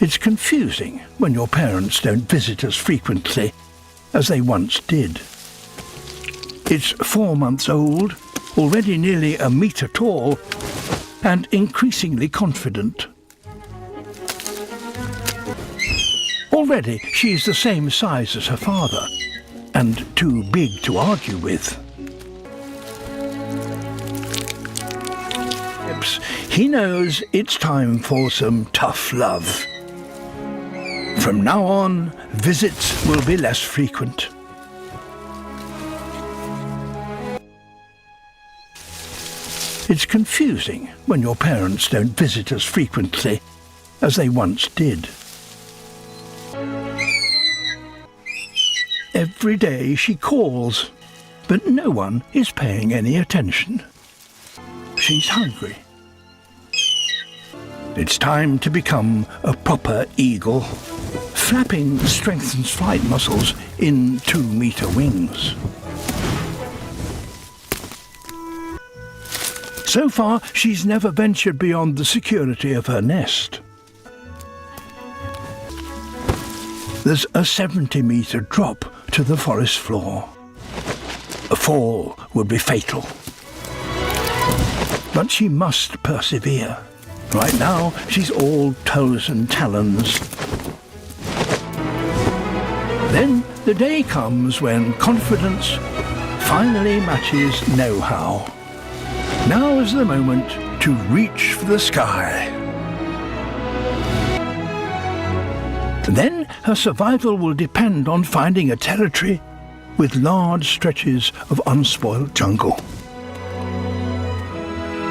It's confusing when your parents don't visit as frequently as they once did. It's 4 months old, already nearly a metre tall, and increasingly confident. Already she's the same size as her father, and too big to argue with. He knows it's time for some tough love. From now on, visits will be less frequent. It's confusing when your parents don't visit as frequently as they once did. Every day she calls, but no one is paying any attention. She's hungry. It's time to become a proper eagle. Flapping strengthens flight muscles in 2-metre wings. So far, she's never ventured beyond the security of her nest. There's a 70-metre drop to the forest floor. A fall would be fatal. But she must persevere. Right now, she's all toes and talons. Then the day comes when confidence finally matches know-how. Now is the moment to reach for the sky. Then her survival will depend on finding a territory with large stretches of unspoiled jungle.